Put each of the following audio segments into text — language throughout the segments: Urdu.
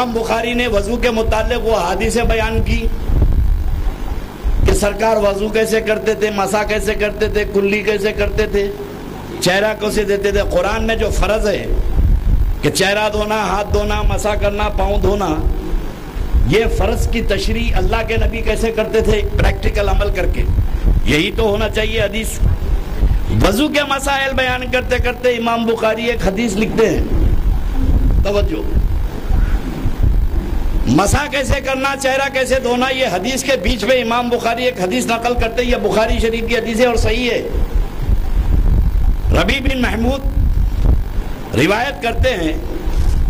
امام بخاری نے وضو کے متعلق وہ حدیثیں بیان کی کہ سرکار وضو کیسے کرتے تھے، مسح کیسے کرتے تھے، کلی کیسے کرتے تھے، چہرہ کیسے دیتے تھے۔ قرآن میں جو فرض ہے کہ چہرہ دھونا، ہاتھ دھونا، مسح کرنا، پاؤں دھونا، یہ فرض کی تشریح اللہ کے نبی کیسے کرتے تھے پریکٹیکل عمل کر کے، یہی تو ہونا چاہیے حدیث۔ وضو کے مسائل بیان کرتے کرتے امام بخاری ایک حدیث لکھتے ہیں، توجہ، مسح کیسے کرنا، چہرہ کیسے دھونا، یہ حدیث کے بیچ میں امام بخاری ایک حدیث نقل کرتے ہیں، یہ بخاری شریف کی حدیث ہے اور صحیح ہے۔ ربیع بن محمود روایت کرتے ہیں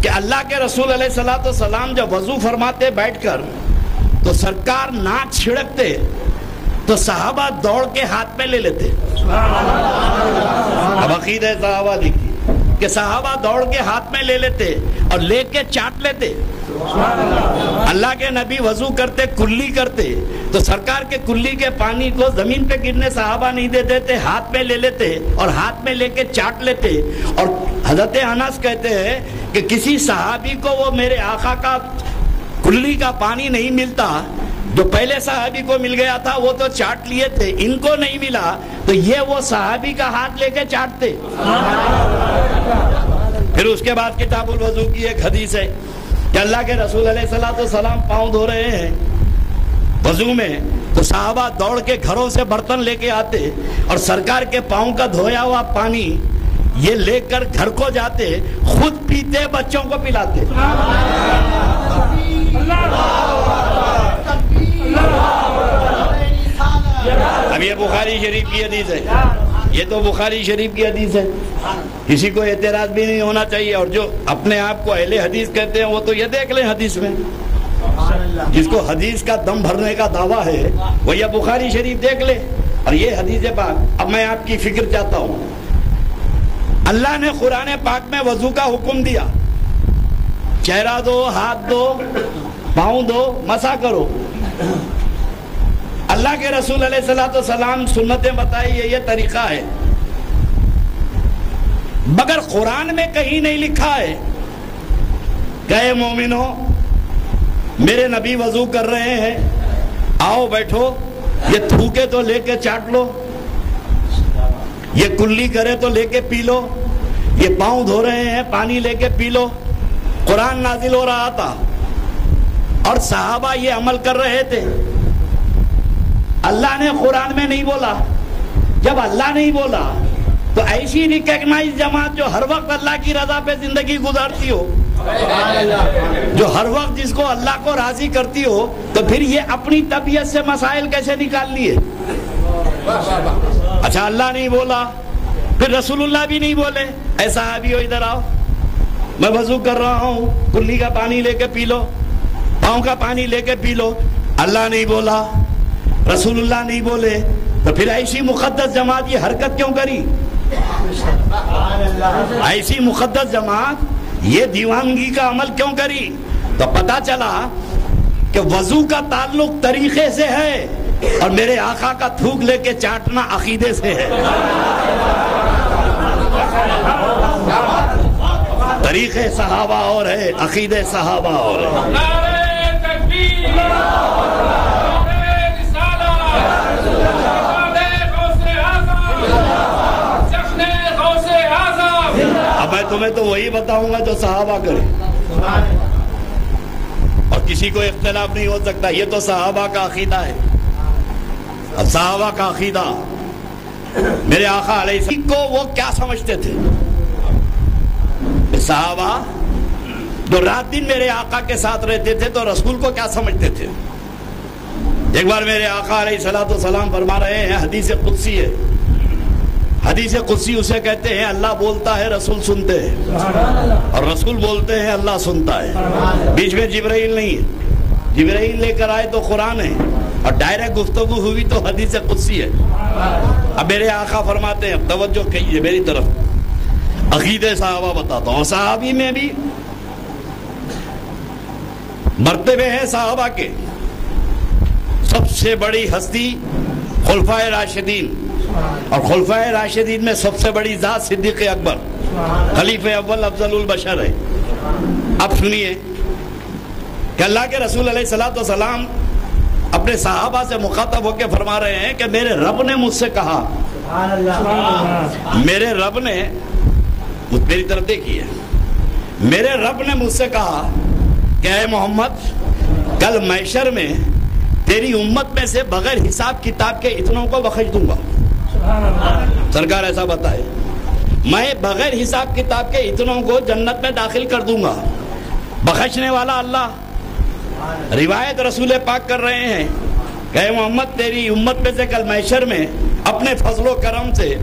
کہ اللہ کے رسول علیہ الصلوۃ والسلام جب وضو فرماتے بیٹھ کر تو سرکار ناک چھڑکتے تو صحابہ دوڑ کے ہاتھ میں لے لیتے۔ اب عقیدہ صحابہ دیکھیے کہ صحابہ دوڑ کے ہاتھ میں لے لیتے اور لے کے چاٹ لیتے۔ اللہ کے نبی وضو کرتے، کلی کرتے تو سرکار کے کلی کے پانی کو زمین پہ گرنے صحابہ نہیں دیتے تھے، ہاتھ میں لے لیتے اور ہاتھ میں لے کے چاٹ لیتے۔ اور حضرت انس کہتے ہیں کہ کسی صحابی کو وہ میرے آقا کا کلی کا پانی نہیں ملتا، جو پہلے صحابی کو مل گیا تھا وہ تو چاٹ لیے تھے، ان کو نہیں ملا تو یہ وہ صحابی کا ہاتھ لے کے چاٹتے۔ پھر اس کے بعد کتاب الوضو کی ایک حدیث ہے کہ اللہ کے رسول علیہ الصلوۃ والسلام پاؤں دھو رہے ہیں وضو میں تو صحابہ دوڑ کے گھروں سے برتن لے کے آتے اور سرکار کے پاؤں کا دھویا ہوا پانی یہ لے کر گھر کو جاتے، خود پیتے، بچوں کو پلاتے۔ اب یہ بخاری شریف کی حدیث ہے، یہ تو بخاری شریف کی حدیث ہے، کسی کو اعتراض بھی نہیں ہونا چاہیے۔ اور جو اپنے آپ کو اہل حدیث کہتے ہیں وہ تو یہ دیکھ لیں حدیث میں، جس کو حدیث کا دم بھرنے کا دعویٰ ہے وہ یہ بخاری شریف دیکھ لے اور یہ حدیث پاک۔ اب میں آپ کی فکر چاہتا ہوں، اللہ نے قرآن پاک میں وضو کا حکم دیا، چہرہ دو، ہاتھ دو، پاؤں دو، مسح کرو۔ اللہ کے رسول علیہ الصلوۃ والسلام سنتیں بتائی یہ طریقہ ہے، مگر قرآن میں کہیں نہیں لکھا ہے کہ اے مومنو میرے نبی وضو کر رہے ہیں، آؤ بیٹھو، یہ تھوکے تو لے کے چاٹ لو، یہ کلی کرے تو لے کے پی لو، یہ پاؤں دھو رہے ہیں پانی لے کے پی لو۔ قرآن نازل ہو رہا تھا اور صحابہ یہ عمل کر رہے تھے۔ اللہ نے قرآن میں نہیں بولا، جب اللہ نہیں بولا تو ایسی ریکگنائز جماعت جو ہر وقت اللہ کی رضا پہ زندگی گزارتی ہو، جو ہر وقت جس کو اللہ کو راضی کرتی ہو، تو پھر یہ اپنی طبیعت سے مسائل کیسے نکال لیے؟ اچھا اللہ نہیں بولا، پھر رسول اللہ بھی نہیں بولے، اے صحابیو ادھر آؤ، میں وضو کر رہا ہوں، کلی کا پانی لے کے پی لو، پاؤں کا پانی لے کے پی لو۔ اللہ نہیں بولا، رسول اللہ نہیں بولے، تو پھر ایسی مقدس جماعت یہ حرکت کیوں کری؟ ایسی مقدس جماعت یہ دیوانگی کا عمل کیوں کری؟ تو پتا چلا کہ وضو کا تعلق طریقے سے ہے اور میرے آقا کا تھوک لے کے چاٹنا عقیدے سے ہے۔ طریقے صحابہ اور ہے، عقیدے صحابہ اور ہے۔ اب میں تمہیں تو وہی بتاؤں گا جو صحابہ کرے، اور کسی کو اختلاف نہیں ہو سکتا، یہ تو صحابہ کا عقیدہ ہے۔ اب صحابہ کا عقیدہ، میرے آقا علیہ السلام کو وہ کیا سمجھتے تھے؟ صحابہ جو رات دن میرے آقا کے ساتھ رہتے تھے تو رسول کو کیا سمجھتے تھے؟ ایک بار میرے آقا علیہ السلام فرما رہے ہیں، حدیث قدسی ہے، حدیث قدسی اسے کہتے ہیں اللہ بولتا ہے رسول سنتے ہیں، اور رسول بولتے ہیں اللہ سنتا ہے، بیچ میں جبرائیل نہیں ہے، جبرائیل لے کر آئے تو قرآن ہے اور ڈائریکٹ گفتگو ہوئی تو حدیث قدسی ہے۔ اب میرے آقا فرماتے ہیں، اب توجہ کیجئے میری طرف، عقیدے صحابہ بتاتا ہوں۔ صحابی میں بھی مرتبے ہیں صحابہ کے، سب سے بڑی ہستی خلفائے راشدین، اور خلفائے راشدین میں سب سے بڑی ذات صدیق اکبر، خلیفہ اول افضل البشر ہے۔ اب سنیے، کہ اللہ کے رسول علیہ الصلوۃ والسلام اپنے صحابہ سے مخاطب ہو کے فرما رہے ہیں کہ میرے رب نے مجھ سے کہا، میرے رب نے میری طرف دیکھیے، میرے رب نے مجھ سے کہا کہ اے محمد کل محشر میں تیری امت میں سے بغیر حساب کتاب کے اتنوں کو بخش دوں گا۔ سرکار ایسا بتائے، میں بغیر حساب کتاب کے اتنوں کو جنت میں داخل کر دوں گا۔ بخشنے والا اللہ، روایت رسول پاک کر رہے ہیں کہ اے محمد تیری امت میں سے کل محشر میں اپنے فضل و کرم سے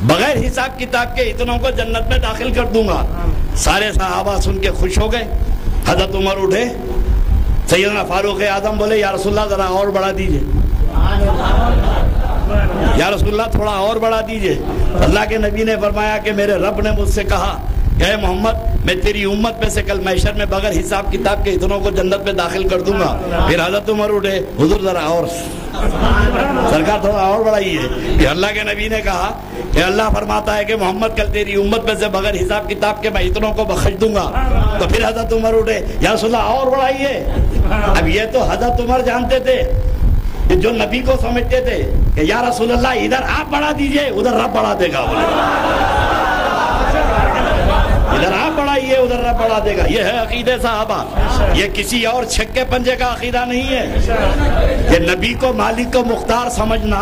بغیر حساب کتاب کے اتنوں کو جنت میں داخل کر دوں گا۔ سارے صحابہ سن کے خوش ہو گئے۔ حضرت عمر اٹھے، سیدنا فاروق اعظم بولے یا رسول اللہ ذرا اور بڑھا دیجئے، یا رسول اللہ تھوڑا اور بڑھا دیجئے۔ اللہ کے نبی نے فرمایا کہ میرے رب نے مجھ سے کہا کہ اے محمد میں تیری امت میں سے کل محشر میں بغیر حساب کتاب کے اتنوں کو جنت میں داخل کر دوں گا۔ پھر حضرت عمر اٹھے، حضور ذرا اور، سرکار تھوڑا اور بڑھائیے۔ کہ اللہ کے نبی نے کہا کہ اللہ فرماتا ہے کہ محمد کل تیری امت میں سے بغیر حساب کتاب کے میں اتنوں کو بخش دوں گا۔ تو پھر حضرت عمر اٹھے، یا رسول اللہ اور بڑھائیے۔ اب یہ تو حضرت عمر جانتے تھے کہ جو نبی کو سمجھتے تھے کہ یا رسول اللہ ادھر آپ بڑھا دیجئے ادھر رب بڑھا دے گا، ادھر آپ بڑھائیے ادھر رب بڑھا دے گا۔ یہ ہے عقیدہ صحابہ، یہ کسی اور چھکے پنجے کا عقیدہ نہیں ہے۔ کہ نبی کو مالک کو مختار سمجھنا،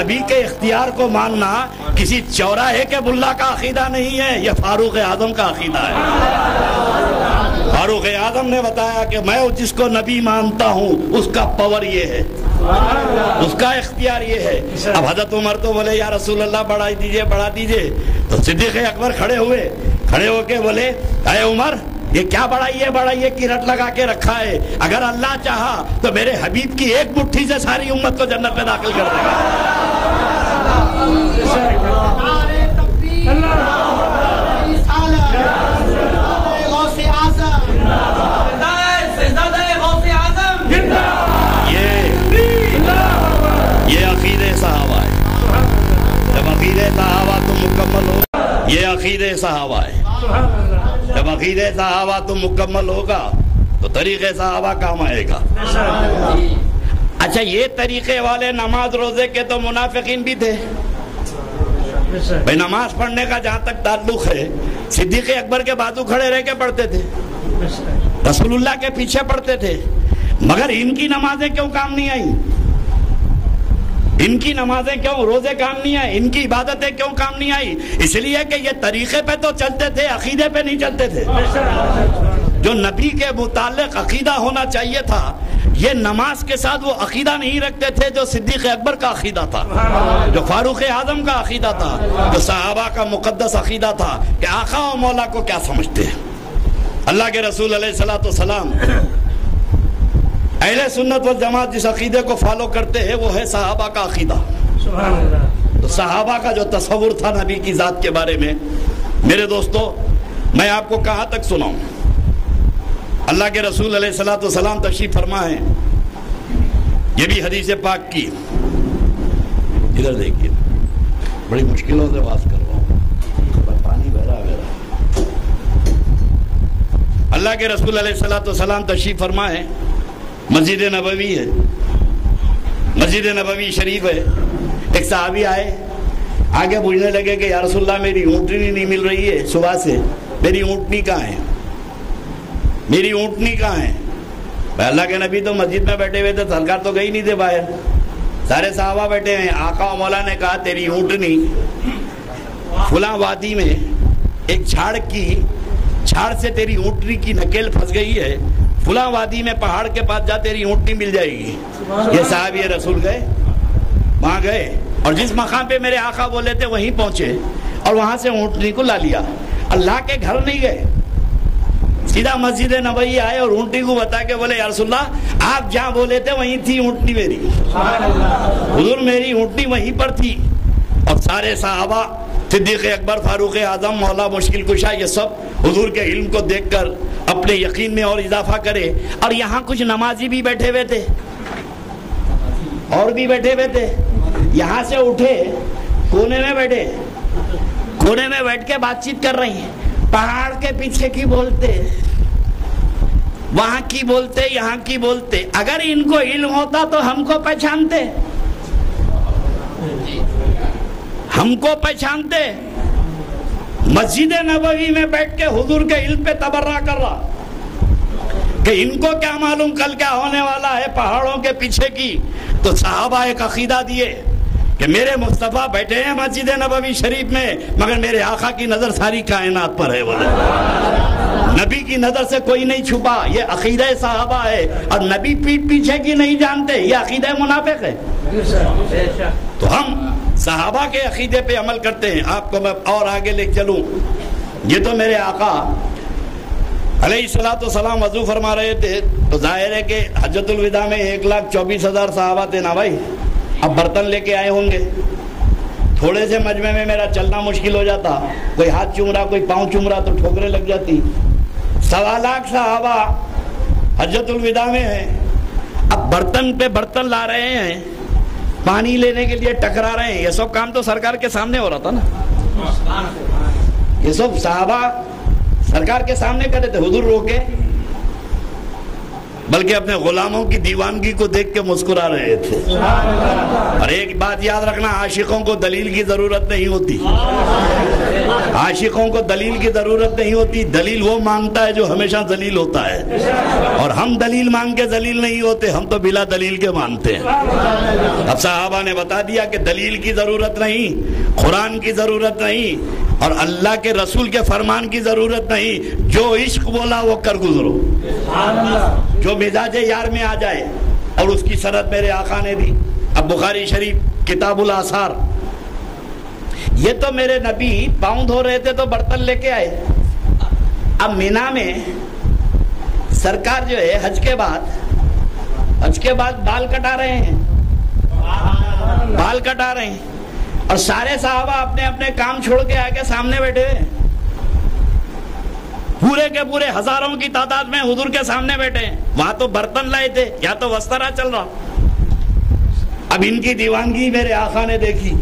نبی کے اختیار کو ماننا کسی چوراہے کے ملا کا عقیدہ نہیں ہے، یہ فاروق اعظم کا عقیدہ ہے۔ فاروق اعظم نے بتایا کہ میں جس کو نبی مانتا ہوں اس کا پاور یہ ہے، اس کا اختیار یہ ہے۔ اب حضرت عمر تو بولے یا رسول اللہ بڑھا دیجئے بڑھا دیجئے۔ تو صدیق اکبر کھڑے ہوئے، کھڑے ہو کے بولے اے عمر یہ کیا بڑھائیے بڑھائیے کی رٹ لگا کے رکھا ہے، اگر اللہ چاہا تو میرے حبیب کی ایک مٹھی سے ساری امت کو جنت میں داخل کر دے گا۔ یہ عقیدہ صحابہ ہے۔ جب عقیدہ صحابہ تو مکمل ہو، یہ عقیدہ صحابہ ہے۔ جب عقیدہ صحابہ تو مکمل ہوگا تو طریقے صحابہ کام آئے گا۔ اچھا یہ طریقے والے نماز روزے کے تو منافقین بھی تھے بھائی، نماز پڑھنے کا جہاں تک تعلق ہے صدیق اکبر کے بازو کھڑے رہ کے پڑھتے تھے، رسول اللہ کے پیچھے پڑھتے تھے، مگر ان کی نمازیں کیوں کام نہیں آئیں؟ ان کی نمازیں کیوں، روزے کام نہیں آئے، ان کی عبادتیں کیوں کام نہیں آئی؟ اس لیے کہ یہ طریقے پہ تو چلتے تھے، عقیدے پہ نہیں چلتے تھے۔ جو نبی کے متعلق عقیدہ ہونا چاہیے تھا، یہ نماز کے ساتھ وہ عقیدہ نہیں رکھتے تھے جو صدیق اکبر کا عقیدہ تھا، جو فاروق اعظم کا عقیدہ تھا، جو صحابہ کا مقدس عقیدہ تھا کہ آقا و مولا کو کیا سمجھتے ہیں۔ اللہ کے رسول علیہ الصلوۃ والسلام اہل سنت والجماعت جس عقیدے کو فالو کرتے ہیں وہ ہے صحابہ کا عقیدہ۔ تو صحابہ کا جو تصور تھا نبی کی ذات کے بارے میں، میرے دوستو میں آپ کو کہاں تک سناؤں۔ اللہ کے رسول علیہ الصلوۃ والسلام تشریف فرما ہے، یہ بھی حدیث پاک کی، ادھر دیکھیے بڑی مشکلوں سے بات کر رہا ہوں، پانی بہ رہا ہے۔ اللہ کے رسول علیہ الصلوۃ والسلام تشریف فرما ہے، مسجد نبوی ہے، مسجد نبوی شریف ہے۔ ایک صحابی آئے، آگے پوچھنے لگے کہ یا رسول اللہ میری اونٹنی نہیں مل رہی ہے صبح سے، میری اونٹنی کہاں ہے، میری اونٹنی کہاں ہے؟ اللہ کے نبی تو مسجد میں بیٹھے ہوئے تھے، سرکار تو گئی نہیں تھے باہر، سارے صحابہ بیٹھے ہیں۔ آقا و مولا نے کہا تیری اونٹنی فلاں وادی میں ایک جھاڑ سے تیری اونٹنی کی نکیل پھنس گئی ہے، فلاں وادی میں پہاڑ کے پاس جا تیری اونٹنی مل جائے گی۔ یہ صحابی رسول گئے، وہاں گئے اور جس مقام پہ میرے آقا بولے تھے وہیں پہنچے اور وہاں سے اونٹنی کو لا لیا۔ اللہ کے گھر نہیں گئے، سیدھا مسجد نبوی آئے اور اونٹنی کو بتا کے بولے یا رسول اللہ آپ جہاں بولے تھے وہیں تھی اونٹنی میری، حضور میری اونٹنی وہیں پر تھی۔ اور سارے صحابہ، صدیق اکبر، فاروق اعظم، مولا مشکل کشا، یہ سب حضور کے علم کو دیکھ کر اپنے یقین میں اور اضافہ کرے۔ اور یہاں کچھ نمازی بھی بیٹھے ہوئے تھے اور بھی بیٹھے ہوئے تھے، یہاں سے اٹھے کونے میں بیٹھے، کونے میں بیٹھ کے بات چیت کر رہی ہیں، پہاڑ کے پیچھے کی بولتے وہاں کی بولتے یہاں کی بولتے. اگر ان کو علم ہوتا تو ہم کو پہچانتے, ہم کو پہچانتے. مسجد نبوی میں بیٹھ کے حضور کے علم پہ تبرہ کر رہا کہ ان کو کیا معلوم کل کیا ہونے والا ہے پہاڑوں کے پیچھے کی. تو صحابہ ایک عقیدہ دیے کہ میرے مصطفیٰ بیٹھے ہیں مسجد نبوی شریف میں, مگر میرے آقا کی نظر ساری کائنات پر ہے. بولے نبی کی نظر سے کوئی نہیں چھپا. یہ عقیدہ صحابہ ہے. اور نبی پیٹھ پیچھے کی نہیں جانتے, یہ عقیدہ منافق ہے. تو ہم صحابہ کے عقیدے پہ عمل کرتے ہیں. آپ کو میں اور آگے لے چلوں. یہ تو میرے آقا علیہ الصلوۃ والسلام وضو فرما رہے تھے, تو ظاہر ہے کہ حجۃ الوداع میں 1,24,000 صحابہ تھے نا بھائی. اب برتن لے کے آئے ہوں گے. تھوڑے سے مجمع میں میرا چلنا مشکل ہو جاتا, کوئی ہاتھ چوم رہا کوئی پاؤں چوم رہا تو ٹھوکریں لگ جاتی. 1.25 لاکھ صحابہ حجۃ الوداع میں ہیں. اب برتن پہ برتن لا رہے ہیں, پانی لینے کے لیے ٹکرا رہے ہیں. یہ سب کام تو سرکار کے سامنے ہو رہا تھا نا. یہ سب صحابہ سرکار کے سامنے کر رہے تھے. حضور روکے, بلکہ اپنے غلاموں کی دیوانگی کو دیکھ کے مسکرا رہے تھے. اور ایک بات یاد رکھنا, عاشقوں کو دلیل کی ضرورت نہیں ہوتی. عاشقوں کو دلیل کی ضرورت نہیں ہوتی. دلیل وہ مانگتا ہے جو ہمیشہ ذلیل ہوتا ہے, اور ہم دلیل مانگ کے ذلیل نہیں ہوتے, ہم تو بلا دلیل کے مانتے ہیں. اب صحابہ نے بتا دیا کہ دلیل کی ضرورت نہیں, قرآن کی ضرورت نہیں, اور اللہ کے رسول کے فرمان کی ضرورت نہیں. جو عشق بولا وہ کر گزرو, جو مزاج یار میں آ جائے. اور اس کی سند میرے آقا نے دی. اب بخاری شریف کتاب الآثار. یہ تو میرے نبی پاؤں دھو رہے تھے تو برتن لے کے آئے. اب مینا میں سرکار جو ہے حج کے بعد بال کٹا رہے ہیں, بال کٹا رہے ہیں. اور سارے صحابہ اپنے اپنے کام چھوڑ کے آگے سامنے بیٹھے ہوئے, پورے کے پورے ہزاروں کی تعداد میں حضور کے سامنے بیٹھے ہیں. وہاں تو برتن لائے تھے, یا تو وسترا چل رہا. اب ان کی دیوانگی میرے آقا نے دیکھی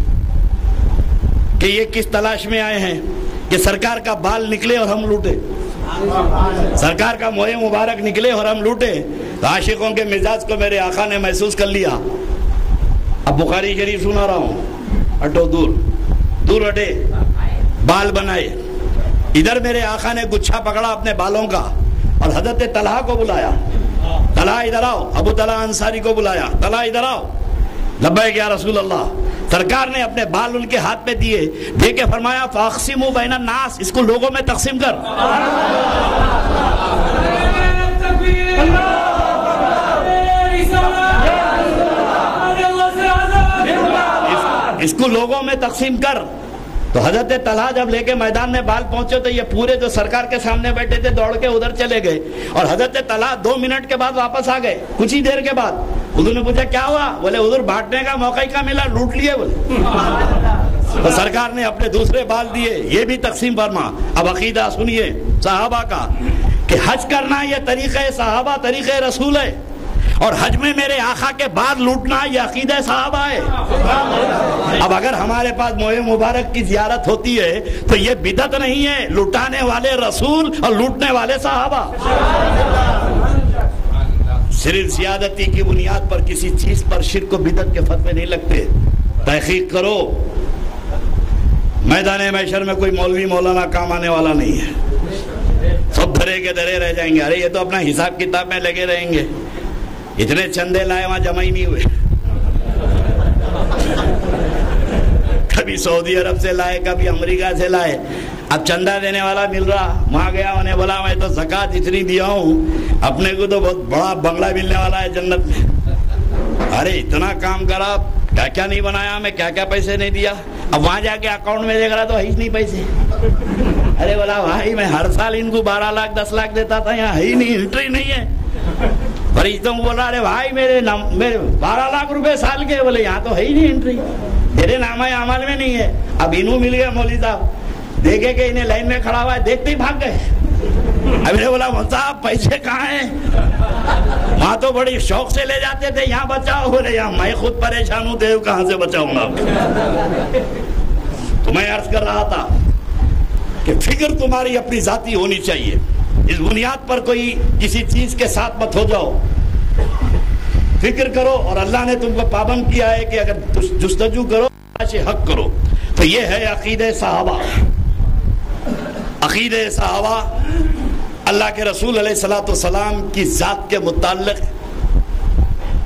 کہ یہ کس تلاش میں آئے ہیں کہ سرکار کا بال نکلے اور ہم لوٹے, سرکار کا موئے مبارک نکلے اور ہم لوٹے. عاشقوں کے مزاج کو میرے آقا نے محسوس کر لیا. اب بخاری شریف سنا رہا ہوں, ہٹو دور دور ہٹے. بال بنائے. ادھر میرے آقا نے گچھا پکڑا اپنے بالوں کا اور حضرت طلحہ کو بلایا. طلحہ ادھر آؤ. ابو طلحہ انصاری کو بلایا. طلحہ ادھر آؤ. لبیک یا رسول اللہ. سرکار نے اپنے بال ان کے ہاتھ پہ دیے, دے کے فرمایا فاقسموا بین الناس, اس کو لوگوں میں تقسیم کر. اس کو لوگوں میں تقسیم کر. تو حضرت طلحہ جب لے کے میدان میں بال پہنچے تو یہ پورے جو سرکار کے سامنے بیٹھے تھے دوڑ کے ادھر چلے گئے. اور حضرت طلحہ 2 منٹ کے بعد واپس آ گئے. کچھ ہی دیر کے بعد حضور نے پوچھا کیا ہوا؟ بولے حضور بانٹنے کا موقع ہی کا ملا, لوٹ لیے. بولے تو سرکار نے اپنے دوسرے بال دیے, یہ بھی تقسیم فرما. اب عقیدہ سنیے صحابہ کا کہ حج کرنا یہ طریقہ صحابہ, طریقہ رسول ہے. اور حج میں میرے آقا کے بعد لوٹنا یہ عقیدہ صحابہ ہے. اب اگر ہمارے پاس موئے مبارک کی زیارت ہوتی ہے تو یہ بدعت نہیں ہے, لٹانے والے رسول اور لوٹنے والے صحابہ. صرف زیادتی کی بنیاد پر کسی چیز پر شرک و بدعت کے فتوے نہیں لگتے. تحقیق کرو. میدان محشر میں کوئی مولوی مولانا کام آنے والا نہیں ہے. سب دھرے کے دھرے رہ جائیں گے. ارے یہ تو اپنا حساب کتاب میں لگے رہیں گے. اتنے چندے لائے وہاں جمع ہی نہیں ہوئے. کبھی سعودی عرب سے لائے, کبھی امریکہ سے لائے. اب چندہ دینے والا مل رہا, وہاں گیا, انہیں بولا میں تو زکوٰۃ اتنی دیا ہوں, اپنے کو تو بہت بڑا بنگلہ ملنے والا ہے جنت میں. ارے اتنا کام کرا, کیا کیا نہیں بنایا, میں کیا کیا پیسے نہیں دیا. اب وہاں جا کے اکاؤنٹ میں دیکھ رہا تو ہے ہی نہیں پیسے. ارے بولا بھائی میں ہر سال ان کو 12 لاکھ 10 لاکھ دیتا تھا, یہاں ہے ہی نہیں, انٹری نہیں ہے. فرشتوں کو بول رہا ارے بھائی میرے 12 لاکھ روپے سال کے. بولے یہاں تو ہے ہی نہیں انٹری, تیرے نامہ اعمال میں نہیں ہے. اب انہوں مل گئے مولوی صاحب, دیکھے کہ انہیں لائن میں کھڑا ہوا ہے, دیکھتے ہی بھاگ گئے. اب نے بولا صاحب پیسے کہاں ہیں؟ وہاں تو بڑی شوق سے لے جاتے تھے, یہاں بچاؤ. بولے یہاں میں خود پریشان ہوں, دیو کہاں سے بچاؤں گا. تو میں عرض کر رہا تھا کہ فکر تمہاری اپنی ذاتی ہونی چاہیے. اس بنیاد پر کوئی کسی چیز کے ساتھ مت ہو جاؤ، فکر کرو، اور اللہ نے تم کو پابند کیا ہے کہ اگر جستجو کرو تلاش حق کرو۔ تو یہ ہے عقیدہ صحابہ۔ عقیدہ صحابہ اللہ کے رسول علیہ الصلوۃ والسلام کی ذات کے متعلق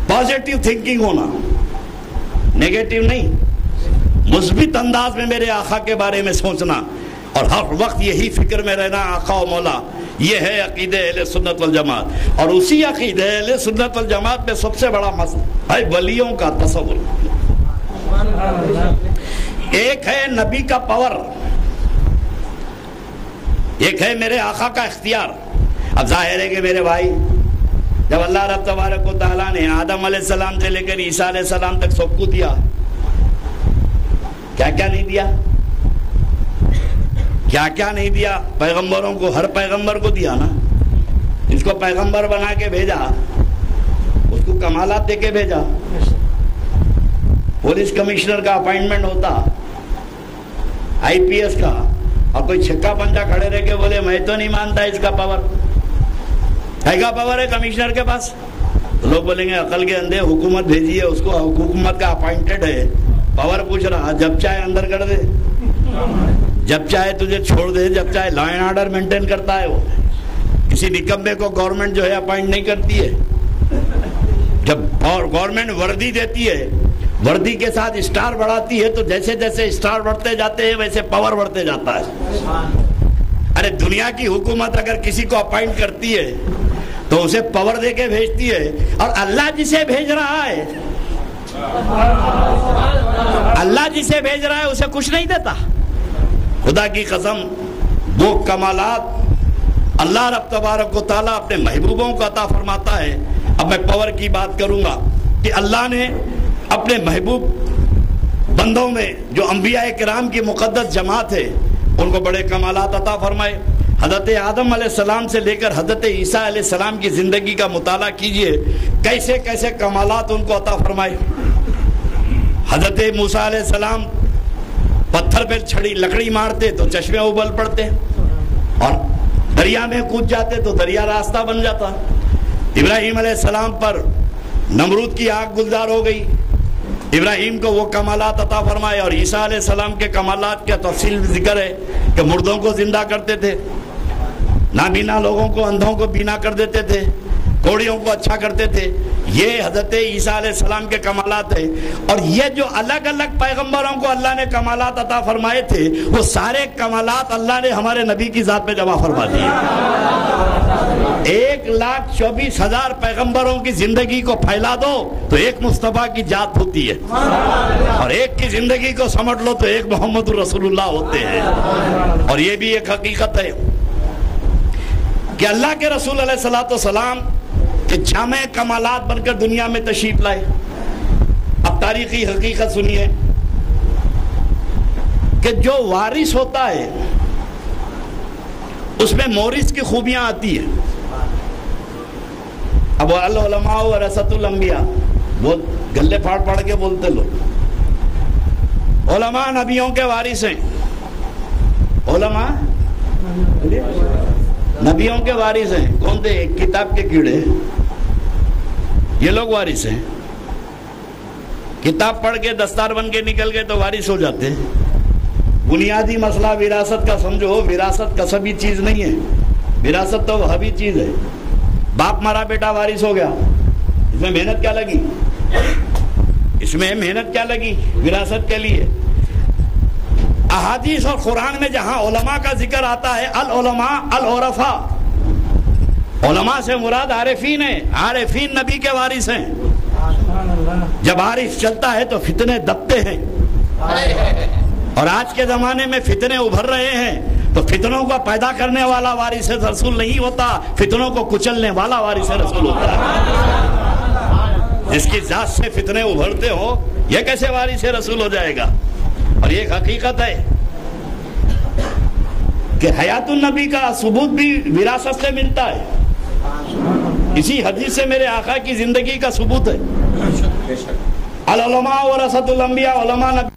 پازیٹیو تھنکنگ ہونا، نیگیٹو نہیں، مثبت انداز میں میرے آقا کے بارے میں سوچنا، اور ہر وقت یہی فکر میں رہنا آقا و مولا۔ یہ ہے عقیدہ اہل سنت والجماعت۔ اور اسی عقیدہ اہل سنت والجماعت میں سب سے بڑا مسئلہ ہے ولیوں کا تصور۔ ایک ہے نبی کا پاور، ایک ہے میرے آقا کا اختیار۔ اب ظاہر ہے کہ میرے بھائی، جب اللہ رب تبارک و تعالیٰ نے آدم علیہ السلام سے لے کر عیسیٰ علیہ السلام تک سب کو دیا، کیا کیا نہیں دیا؟ کیا کیا نہیں دیا؟ پیغمبروں کو، ہر پیغمبر کو دیا نا۔ جس کو پیغمبر بنا کے بھیجا اس کو کمالات دے کے بھیجا۔ پولیس کمشنر کا اپائنٹمنٹ ہوتا، آئی پی ایس کا، اور کوئی چھکا پنجا کھڑے رہ کے بولے میں تو نہیں مانتا اس کا پاور ہے۔ کا پاور ہے کمشنر کے پاس؟ لوگ بولیں گے عقل کے اندھے، حکومت بھیجی ہے اس کو، حکومت کا اپائنٹڈ ہے، پاور پوچھ رہا، جب چاہے اندر کر دے، جب چاہے تجھے چھوڑ دے، جب چاہے لا اینڈ آرڈر مینٹین کرتا ہے وہ۔ کسی نکمبے کو گورنمنٹ جو ہے اپائنٹ نہیں کرتی ہے۔ جب گورنمنٹ وردی دیتی ہے، وردی کے ساتھ اسٹار بڑھاتی ہے، تو جیسے جیسے اسٹار بڑھتے جاتے ہیں ویسے پاور بڑھتے جاتا ہے۔ ارے دنیا کی حکومت اگر کسی کو اپائنٹ کرتی ہے تو اسے پاور دے کے بھیجتی ہے، اور اللہ جسے بھیج رہا ہے، اللہ جسے بھیج رہا ہے اسے کچھ نہیں دیتا۔ خدا کی قسم، وہ کمالات اللہ رب تبارک و تعالیٰ اپنے محبوبوں کو عطا فرماتا ہے۔ اب میں پاور کی بات کروں گا کہ اللہ نے اپنے محبوب بندوں میں جو انبیاء کرام کی مقدس جماعت ہے ان کو بڑے کمالات عطا فرمائے۔ حضرت آدم علیہ السلام سے لے کر حضرت عیسیٰ علیہ السلام کی زندگی کا مطالعہ کیجئے، کیسے کیسے کمالات ان کو عطا فرمائے۔ حضرت موسیٰ علیہ السلام پتھر پہ چھڑی لکڑی مارتے تو چشمے ابل پڑتے، اور دریا میں کود جاتے تو دریا راستہ بن جاتا۔ ابراہیم علیہ السلام پر نمرود کی آگ گلزار ہو گئی، ابراہیم کو وہ کمالات عطا فرمائے۔ اور عیسیٰ علیہ السلام کے کمالات کا تفصیل ذکر ہے کہ مردوں کو زندہ کرتے تھے، نابینا لوگوں کو، اندھوں کو بینا کر دیتے تھے، کوڑیوں کو اچھا کرتے تھے۔ یہ حضرت عیسیٰ علیہ السلام کے کمالات ہیں۔ اور یہ جو الگ الگ پیغمبروں کو اللہ نے کمالات عطا فرمائے تھے، وہ سارے کمالات اللہ نے ہمارے نبی کی ذات میں جمع فرما دیے۔ 1,24,000 پیغمبروں کی زندگی کو پھیلا دو تو ایک مصطفیٰ کی ذات ہوتی ہے، اور ایک کی زندگی کو سمجھ لو تو ایک محمد رسول اللہ ہوتے ہیں۔ اور یہ بھی ایک حقیقت ہے کہ اللہ کے رسول علیہ الصلوۃ والسلام کہ جامع کمالات بن کر دنیا میں تشریف لائے۔ اب تاریخی حقیقت سنیے کہ جو وارث ہوتا ہے اس میں مورث کی خوبیاں آتی ہیں۔ اب العلماء ورثۃ الانبیاء، وہ گلے پھاڑ پھاڑ کے بولتے لوگ، علماء نبیوں کے وارث ہیں۔ علماء نبیوں کے وارث ہیں۔ کون تھے؟ ایک کتاب کے کیڑے، یہ لوگ وارث ہیں۔ کتاب پڑھ کے دستار بن کے نکل گئے تو وارث ہو جاتے ہیں۔ بنیادی مسئلہ وراثت کا سمجھو، وراثت کسبی چیز نہیں ہے، وراثت تو وہابی چیز ہے۔ باپ مرا بیٹا وارث ہو گیا، اس میں محنت کیا لگی؟ اس میں محنت کیا لگی وراثت کے لیے؟ احادیث اور قرآن میں جہاں علماء کا ذکر آتا ہے، العلماء العرفاء، علماء سے مراد عارفین ہیں۔ عارفین نبی کے وارث ہیں۔ جب عارف چلتا ہے تو فتنے دبتے ہیں، اور آج کے زمانے میں فتنے ابھر رہے ہیں تو فتنوں کو پیدا کرنے والا وارث رسول نہیں ہوتا، فتنوں کو کچلنے والا وارث رسول ہوتا ہے۔ جس کی ذات سے فتنے ابھرتے ہو، یہ کیسے وارث رسول ہو جائے گا؟ اور یہ ایک حقیقت ہے کہ حیات النبی کا ثبوت بھی وراثت سے ملتا ہے۔ اسی حدیث سے میرے آقا کی زندگی کا ثبوت ہے۔ العلماء ورثۃ الانبیاء، علماء نبی،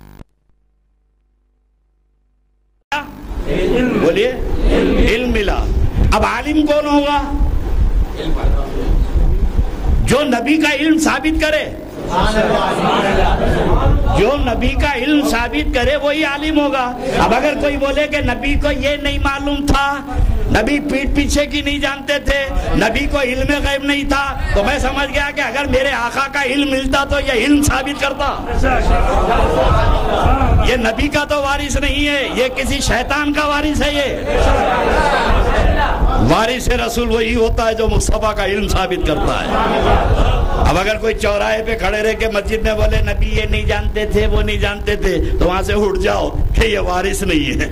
بولیے علم ملا۔ اب عالم کون ہوگا؟ جو نبی کا علم ثابت کرے، جو نبی کا علم ثابت کرے وہی عالم ہوگا۔ اب اگر کوئی بولے کہ نبی کو یہ نہیں معلوم تھا، نبی پیٹھ پیچھے کی نہیں جانتے تھے، نبی کو علم غیب نہیں تھا، تو میں سمجھ گیا کہ اگر میرے آقا کا علم ملتا تو یہ علم ثابت کرتا۔ یہ نبی کا تو وارث نہیں ہے، یہ کسی شیطان کا وارث ہے۔ یہ وارث رسول وہی ہوتا ہے جو مصطفیٰ کا علم ثابت کرتا ہے۔ اب اگر کوئی چوراہے پہ کھڑے رہ کے مسجد میں بولے نبی یہ نہیں جانتے تھے، وہ نہیں جانتے تھے، تو وہاں سے اٹھ جاؤ کہ یہ وارث نہیں ہے،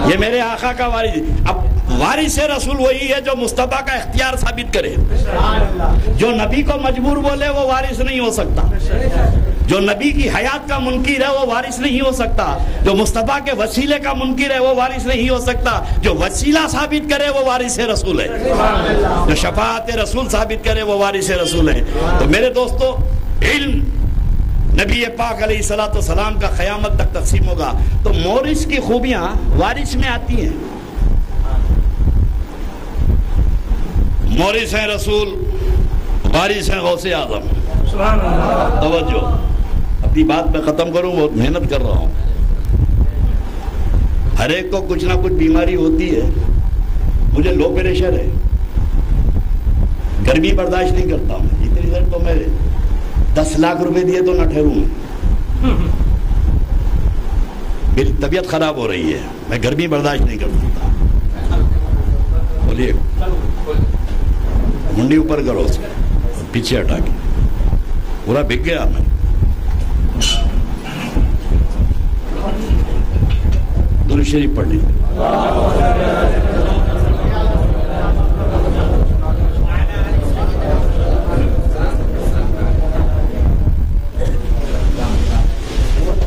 یہ میرے آقا کا وارث۔ اب وارث رسول وہی ہے جو مصطفیٰ کا اختیار ثابت کرے۔ جو نبی کو مجبور بولے وہ وارث نہیں ہو سکتا، جو نبی کی حیات کا منکر ہے وہ وارث نہیں ہو سکتا، جو مصطفیٰ کے وسیلے کا منکر ہے وہ وارث نہیں ہو سکتا، جو وسیلہ ثابت کرے وہ وارث رسول ہے، جو شفاعت رسول ثابت کرے وہ وارث رسول ہے۔ تو میرے دوستو، علم نبی پاک علیہ السلام کا قیامت تک تقسیم ہوگا۔ تو مورث کی خوبیاں وارث میں آتی ہیں۔ مورث ہیں رسول، وارث ہیں غوث اعظم۔ توجہ، اپنی بات میں ختم کروں، بہت محنت کر رہا ہوں۔ ہر ایک کو کچھ نہ کچھ بیماری ہوتی ہے۔ مجھے لو پریشر ہے، گرمی برداشت نہیں کرتا ہوں، اتنی دیر تو میں 10 لاکھ روپے دیے تو نہ ٹھہروں میں، میری طبیعت خراب ہو رہی ہے، میں گرمی برداشت نہیں کر سکتا۔ بولیے، منڈی اوپر کرو، پیچھے ہٹا کے، پورا بک گیا میں۔ درود شریف پڑھ لی۔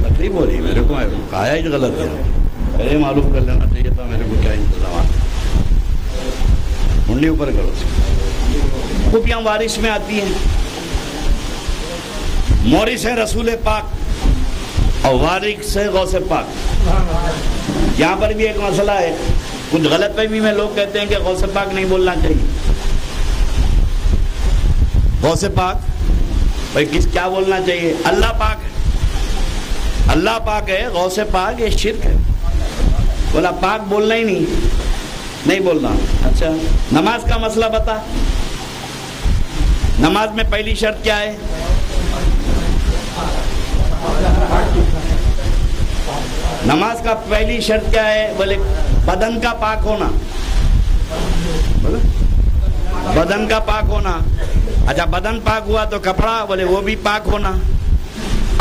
تکلیف ہو رہی میرے کو، کھایا ہی غلط ہے، پہلے معلوم کر لینا چاہیے تھا میرے کو کیا انتظامات۔ منڈی اوپر کرو، خوبیاں وارث میں آتی ہیں۔ مورث ہے رسول پاک اور وارث ہے غوث پاک۔ یہاں پر بھی ایک مسئلہ ہے، کچھ غلط فہمی میں لوگ کہتے ہیں کہ غوث پاک نہیں بولنا چاہیے۔ غوث پاک بھائی کیا بولنا چاہیے؟ اللہ پاک ہے، اللہ پاک ہے، غوث پاک یہ شرک ہے۔ بولا پاک بولنا ہی نہیں بولنا۔ اچھا، نماز کا مسئلہ بتا، نماز میں پہلی شرط کیا ہے؟ نماز کا پہلی شرط کیا ہے؟ بولے بدن کا پاک ہونا، بدن کا پاک ہونا۔ اچھا، بدن پاک ہوا تو کپڑا، بولے وہ بھی پاک ہونا۔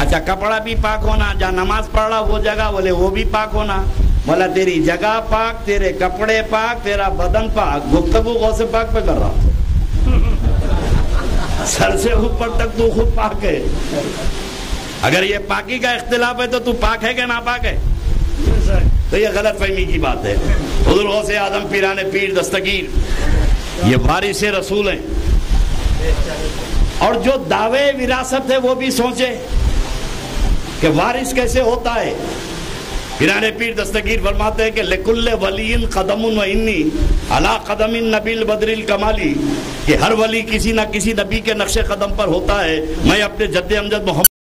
اچھا، کپڑا بھی پاک ہونا، جہاں نماز پڑھ رہا وہ جگہ، بولے وہ بھی پاک ہونا۔ بولا تیری جگہ پاک، تیرے کپڑے پاک، تیرا بدن پاک۔ گفتگو غوث پاک پہ کر رہا، سر سے اوپر تک تو خود پاک ہے۔ اگر یہ پاکی کا اختلاف ہے تو تو پاک ہے کہ ناپاک ہے؟ تو یہ غلط فہمی کی بات ہے۔ حضور غوث اعظم پیران پیر دستگیر یہ وارث رسول ہیں، اور جو دعوے وراثت ہے وہ بھی سوچے کہ وارث کیسے ہوتا ہے۔ پیران پیر دستگیر فرماتے ہیں کہ لکل ولی قدم و انی علی قدم النبی البدر الکمالی، کہ ہر ولی کسی نہ کسی نبی کے نقش قدم پر ہوتا ہے۔ میں اپنے جد امجد محمد